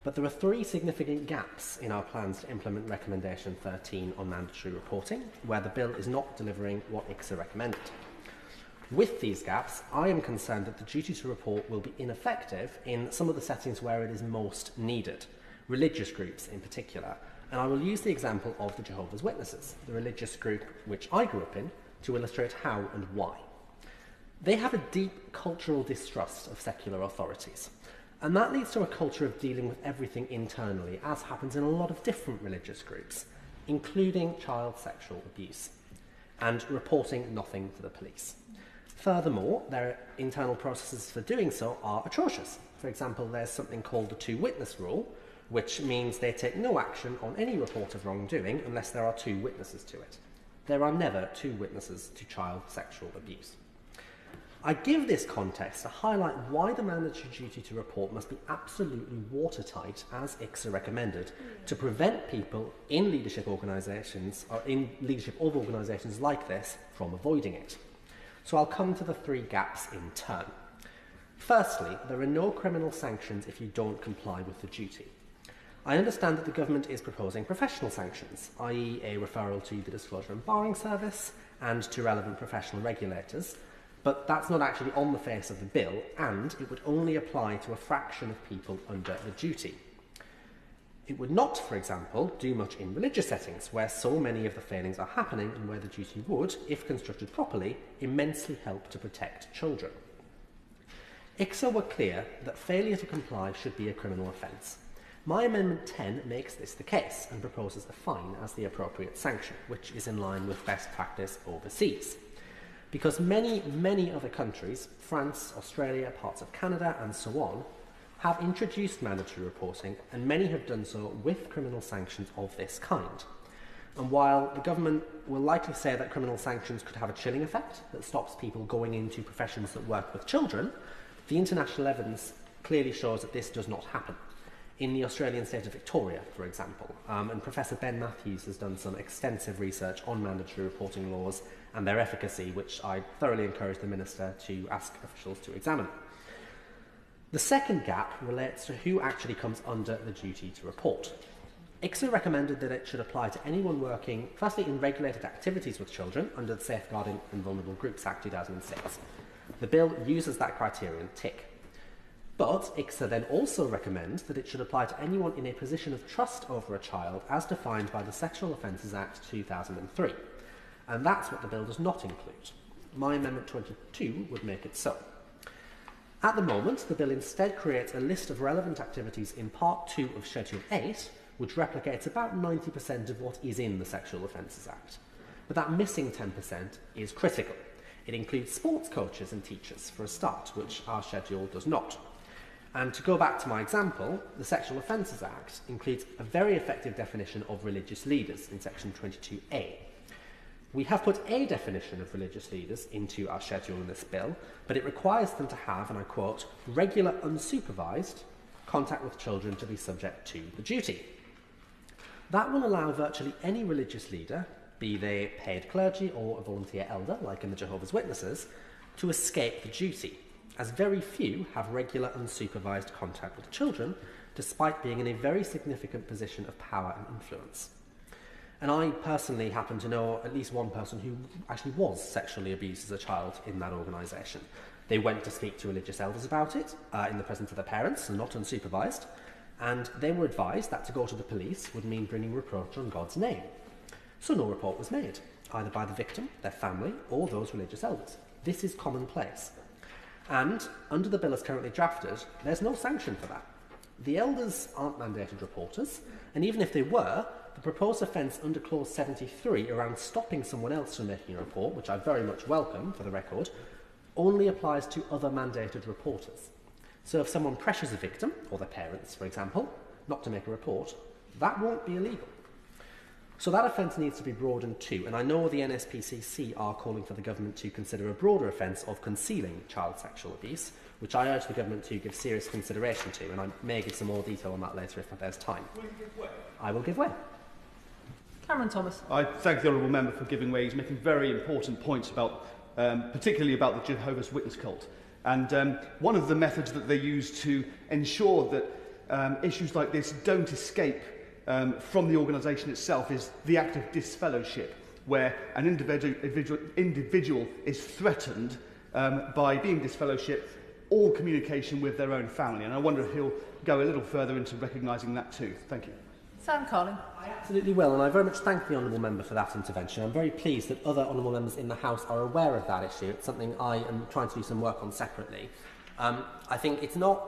But there are three significant gaps in our plans to implement Recommendation 13 on mandatory reporting, where the bill is not delivering what ICSA recommended. With these gaps, I am concerned that the duty to report will be ineffective in some of the settings where it is most needed, religious groups in particular, and I will use the example of the Jehovah's Witnesses, the religious group which I grew up in, to illustrate how and why. They have a deep cultural distrust of secular authorities, and that leads to a culture of dealing with everything internally, as happens in a lot of different religious groups, including child sexual abuse, and reporting nothing to the police. Furthermore, their internal processes for doing so are atrocious. For example, there's something called the two-witness rule, which means they take no action on any report of wrongdoing unless there are two witnesses to it. There are never two witnesses to child sexual abuse. I give this context to highlight why the mandatory duty to report must be absolutely watertight, as ICSA recommended, to prevent people in leadership organisations, or in leadership of organisations like this, from avoiding it. So I'll come to the three gaps in turn. Firstly, there are no criminal sanctions if you don't comply with the duty. I understand that the government is proposing professional sanctions, i.e. a referral to the Disclosure and Barring Service and to relevant professional regulators, but that's not actually on the face of the bill, and it would only apply to a fraction of people under the duty. It would not, for example, do much in religious settings, where so many of the failings are happening and where the duty would, if constructed properly, immensely help to protect children. ICSA were clear that failure to comply should be a criminal offence. My Amendment 10 makes this the case and proposes a fine as the appropriate sanction, which is in line with best practice overseas. Because many other countries, France, Australia, parts of Canada and so on, have introduced mandatory reporting, and many have done so with criminal sanctions of this kind. And while the government will likely say that criminal sanctions could have a chilling effect that stops people going into professions that work with children, the international evidence clearly shows that this does not happen. In the Australian state of Victoria, for example, and Professor Ben Matthews has done some extensive research on mandatory reporting laws and their efficacy, which I thoroughly encourage the Minister to ask officials to examine. The second gap relates to who actually comes under the duty to report. ICSA recommended that it should apply to anyone working, firstly, in regulated activities with children under the Safeguarding and Vulnerable Groups Act 2006. The bill uses that criterion tick. But ICSA then also recommends that it should apply to anyone in a position of trust over a child as defined by the Sexual Offences Act 2003. And that's what the bill does not include. My Amendment 22 would make it so. At the moment, the bill instead creates a list of relevant activities in Part 2 of Schedule 8, which replicates about 90% of what is in the Sexual Offences Act. But that missing 10% is critical. It includes sports coaches and teachers, for a start, which our schedule does not. And to go back to my example, the Sexual Offences Act includes a very effective definition of religious leaders in Section 22A. We have put a definition of religious leaders into our schedule in this bill, but it requires them to have, and I quote, regular unsupervised contact with children to be subject to the duty. That will allow virtually any religious leader, be they paid clergy or a volunteer elder, like in the Jehovah's Witnesses, to escape the duty, as very few have regular unsupervised contact with children, despite being in a very significant position of power and influence. And I personally happen to know at least one person who actually was sexually abused as a child in that organisation. They went to speak to religious elders about it in the presence of their parents, and not unsupervised, and they were advised that to go to the police would mean bringing reproach on God's name. So no report was made, either by the victim, their family, or those religious elders. This is commonplace. And under the bill as currently drafted, there's no sanction for that. The elders aren't mandated reporters, and even if they were, the proposed offence under Clause 73 around stopping someone else from making a report, which I very much welcome for the record, only applies to other mandated reporters. So if someone pressures a victim, or their parents, for example, not to make a report, that won't be illegal. So that offence needs to be broadened too, and I know the NSPCC are calling for the government to consider a broader offence of concealing child sexual abuse, which I urge the government to give serious consideration to, and I may give some more detail on that later if there's time. Will you give way? I will give way. Cameron Thomas. I thank the honourable member for giving way. He's making very important points about, particularly about the Jehovah's Witness cult. And one of the methods that they use to ensure that issues like this don't escape from the organisation itself is the act of disfellowship, where an individual is threatened by being disfellowshipped all communication with their own family. And I wonder if he'll go a little further into recognising that too. Thank you. Sam Carling. I absolutely will, and I very much thank the Honourable Member for that intervention. I'm very pleased that other Honourable Members in the House are aware of that issue. It's something I am trying to do some work on separately. I think it's not...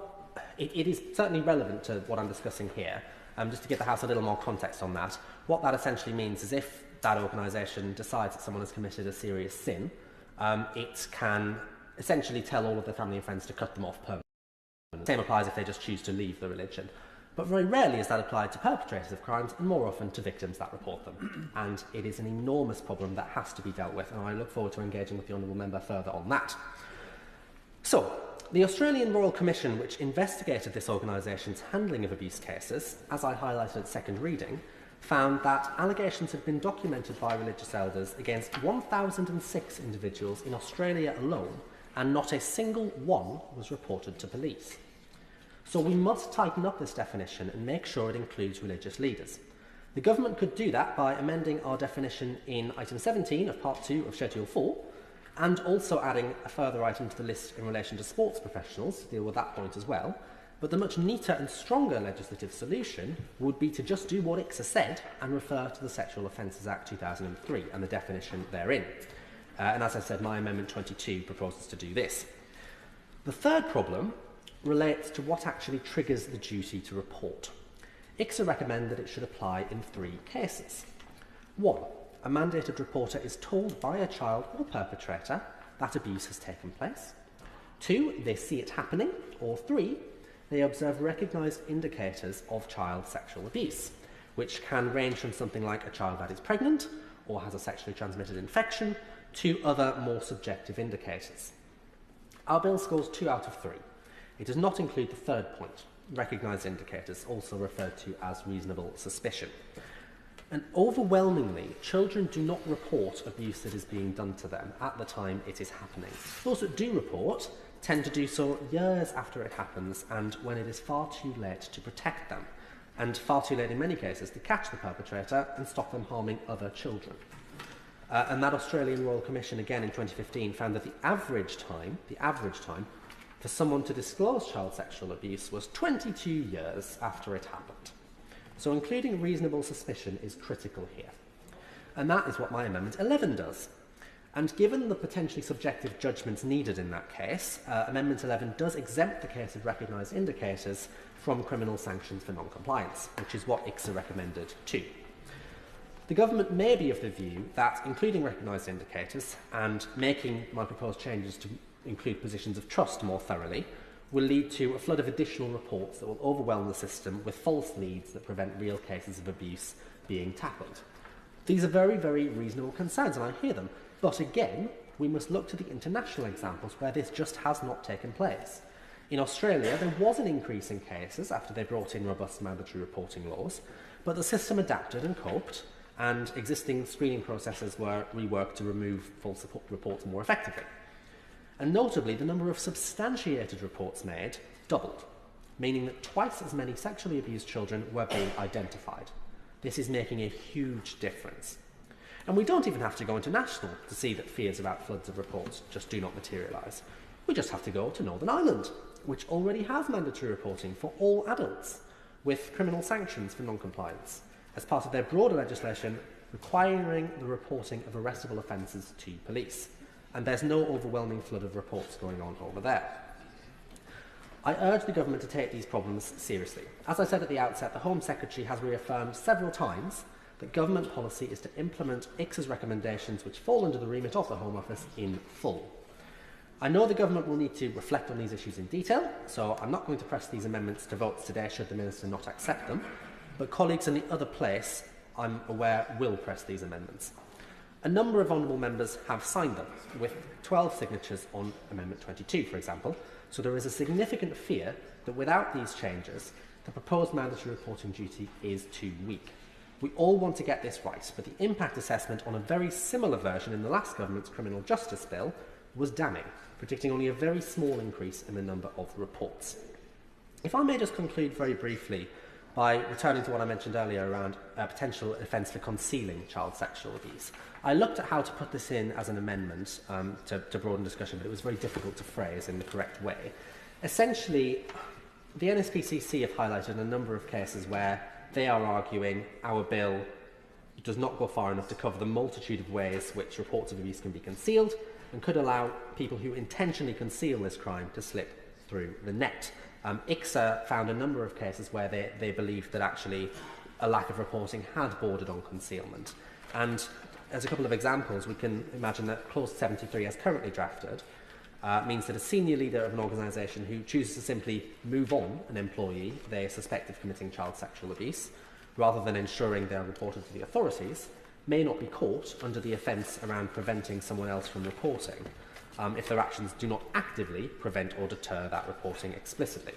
It is certainly relevant to what I'm discussing here. Just to give the House a little more context on that, what that essentially means is if that organisation decides that someone has committed a serious sin, it can essentially tell all of their family and friends to cut them off permanently. The same applies if they just choose to leave the religion. But very rarely is that applied to perpetrators of crimes, and more often to victims that report them. And it is an enormous problem that has to be dealt with, and I look forward to engaging with the Honourable Member further on that. So, the Australian Royal Commission, which investigated this organisation's handling of abuse cases, as I highlighted at second reading, found that allegations had been documented by religious elders against 1,006 individuals in Australia alone, and not a single one was reported to police. So we must tighten up this definition and make sure it includes religious leaders. The government could do that by amending our definition in item 17 of part 2 of schedule 4, and also adding a further item to the list in relation to sports professionals to deal with that point as well. But the much neater and stronger legislative solution would be to just do what ICSA said and refer to the Sexual Offences Act 2003 and the definition therein. And as I said, my Amendment 22 proposes to do this. The third problem relates to what actually triggers the duty to report. ICSA recommend that it should apply in 3 cases. 1. A mandated reporter is told by a child or perpetrator that abuse has taken place. 2. They see it happening. Or 3. They observe recognised indicators of child sexual abuse, which can range from something like a child that is pregnant or has a sexually transmitted infection to other more subjective indicators. Our bill scores 2 out of 3. It does not include the third point, recognised indicators, also referred to as reasonable suspicion. And overwhelmingly, children do not report abuse that is being done to them at the time it is happening. Those that do report tend to do so years after it happens and when it is far too late to protect them, and far too late in many cases to catch the perpetrator and stop them harming other children. And that Australian Royal Commission, again in 2015, found that the average time for someone to disclose child sexual abuse was 22 years after it happened. So including reasonable suspicion is critical here. And that is what my Amendment 11 does. And given the potentially subjective judgments needed in that case, Amendment 11 does exempt the case of recognised indicators from criminal sanctions for non-compliance, which is what ICSA recommended too. The government may be of the view that including recognised indicators and making my proposed changes to include positions of trust more thoroughly will lead to a flood of additional reports that will overwhelm the system with false leads that prevent real cases of abuse being tackled. These are very, very reasonable concerns, and I hear them. But again, we must look to the international examples where this just has not taken place. In Australia, there was an increase in cases after they brought in robust mandatory reporting laws, but the system adapted and coped, and existing screening processes were reworked to remove false reports more effectively. And notably, the number of substantiated reports made doubled, meaning that twice as many sexually abused children were being identified. This is making a huge difference. And we don't even have to go international to see that fears about floods of reports just do not materialise. We just have to go to Northern Ireland, which already has mandatory reporting for all adults, with criminal sanctions for non-compliance, as part of their broader legislation requiring the reporting of arrestable offences to police. And there's no overwhelming flood of reports going on over there. I urge the government to take these problems seriously. As I said at the outset, the Home Secretary has reaffirmed several times that government policy is to implement ICSA's recommendations which fall under the remit of the Home Office in full. I know the government will need to reflect on these issues in detail, so I'm not going to press these amendments to votes today should the Minister not accept them, but colleagues in the other place, I'm aware, will press these amendments. A number of honourable members have signed them, with 12 signatures on Amendment 22, for example, so there is a significant fear that without these changes, the proposed mandatory reporting duty is too weak. We all want to get this right, but the impact assessment on a very similar version in the last government's criminal justice bill was damning, predicting only a very small increase in the number of reports. If I may just conclude very briefly by returning to what I mentioned earlier around a potential offence for concealing child sexual abuse. I looked at how to put this in as an amendment to broaden discussion, but it was very difficult to phrase in the correct way. Essentially, the NSPCC have highlighted a number of cases where they are arguing our bill does not go far enough to cover the multitude of ways which reports of abuse can be concealed and could allow people who intentionally conceal this crime to slip through the net. ICSA found a number of cases where they believed that actually a lack of reporting had bordered on concealment. And as a couple of examples, we can imagine that Clause 73, as currently drafted, means that a senior leader of an organisation who chooses to simply move on an employee they suspect of committing child sexual abuse, rather than ensuring they are reported to the authorities, may not be caught under the offence around preventing someone else from reporting, if their actions do not actively prevent or deter that reporting explicitly.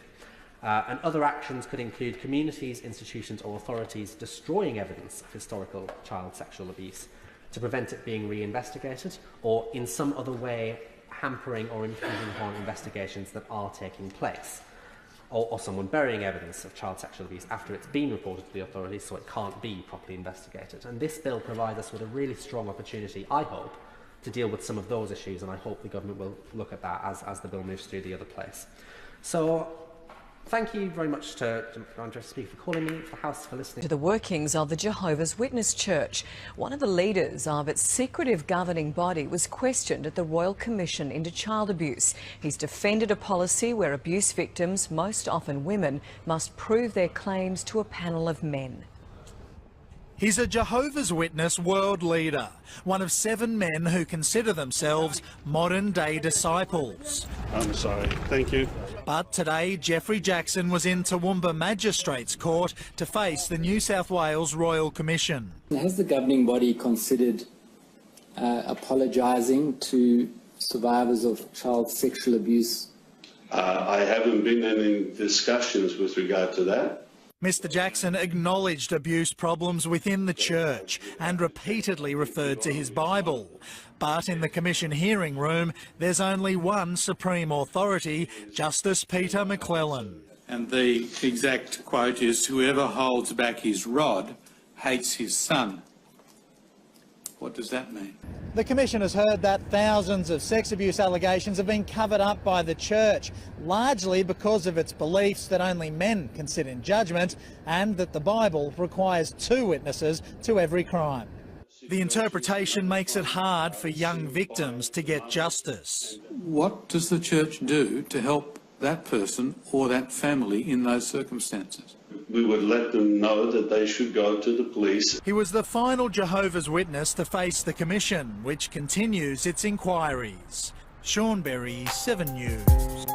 And other actions could include communities, institutions or authorities destroying evidence of historical child sexual abuse to prevent it being reinvestigated, or in some other way hampering or impinging upon investigations that are taking place, or someone burying evidence of child sexual abuse after it's been reported to the authorities so it can't be properly investigated. And this bill provides us with a really strong opportunity, I hope, to deal with some of those issues, and I hope the government will look at that as the bill moves through the other place. So, thank you very much to Andrea Speaker for calling me, to the House for listening. To the workings of the Jehovah's Witness Church. One of the leaders of its secretive governing body was questioned at the Royal Commission into Child Abuse. He's defended a policy where abuse victims, most often women, must prove their claims to a panel of men. He's a Jehovah's Witness world leader, one of 7 men who consider themselves modern-day disciples. I'm sorry. Thank you. But today, Jeffrey Jackson was in Toowoomba Magistrates Court to face the New South Wales Royal Commission. Has the governing body considered apologising to survivors of child sexual abuse? I haven't been in any discussions with regard to that. Mr Jackson acknowledged abuse problems within the church and repeatedly referred to his Bible. But in the Commission hearing room, there's only one supreme authority, Justice Peter McClellan. And the exact quote is, "Whoever holds back his rod hates his son." What does that mean? The Commission has heard that thousands of sex abuse allegations have been covered up by the church, largely because of its beliefs that only men can sit in judgment and that the Bible requires 2 witnesses to every crime. The interpretation makes it hard for young victims to get justice. What does the church do to help that person or that family in those circumstances? We would let them know that they should go to the police. He was the final Jehovah's Witness to face the Commission, which continues its inquiries. Sean Berry, 7 News.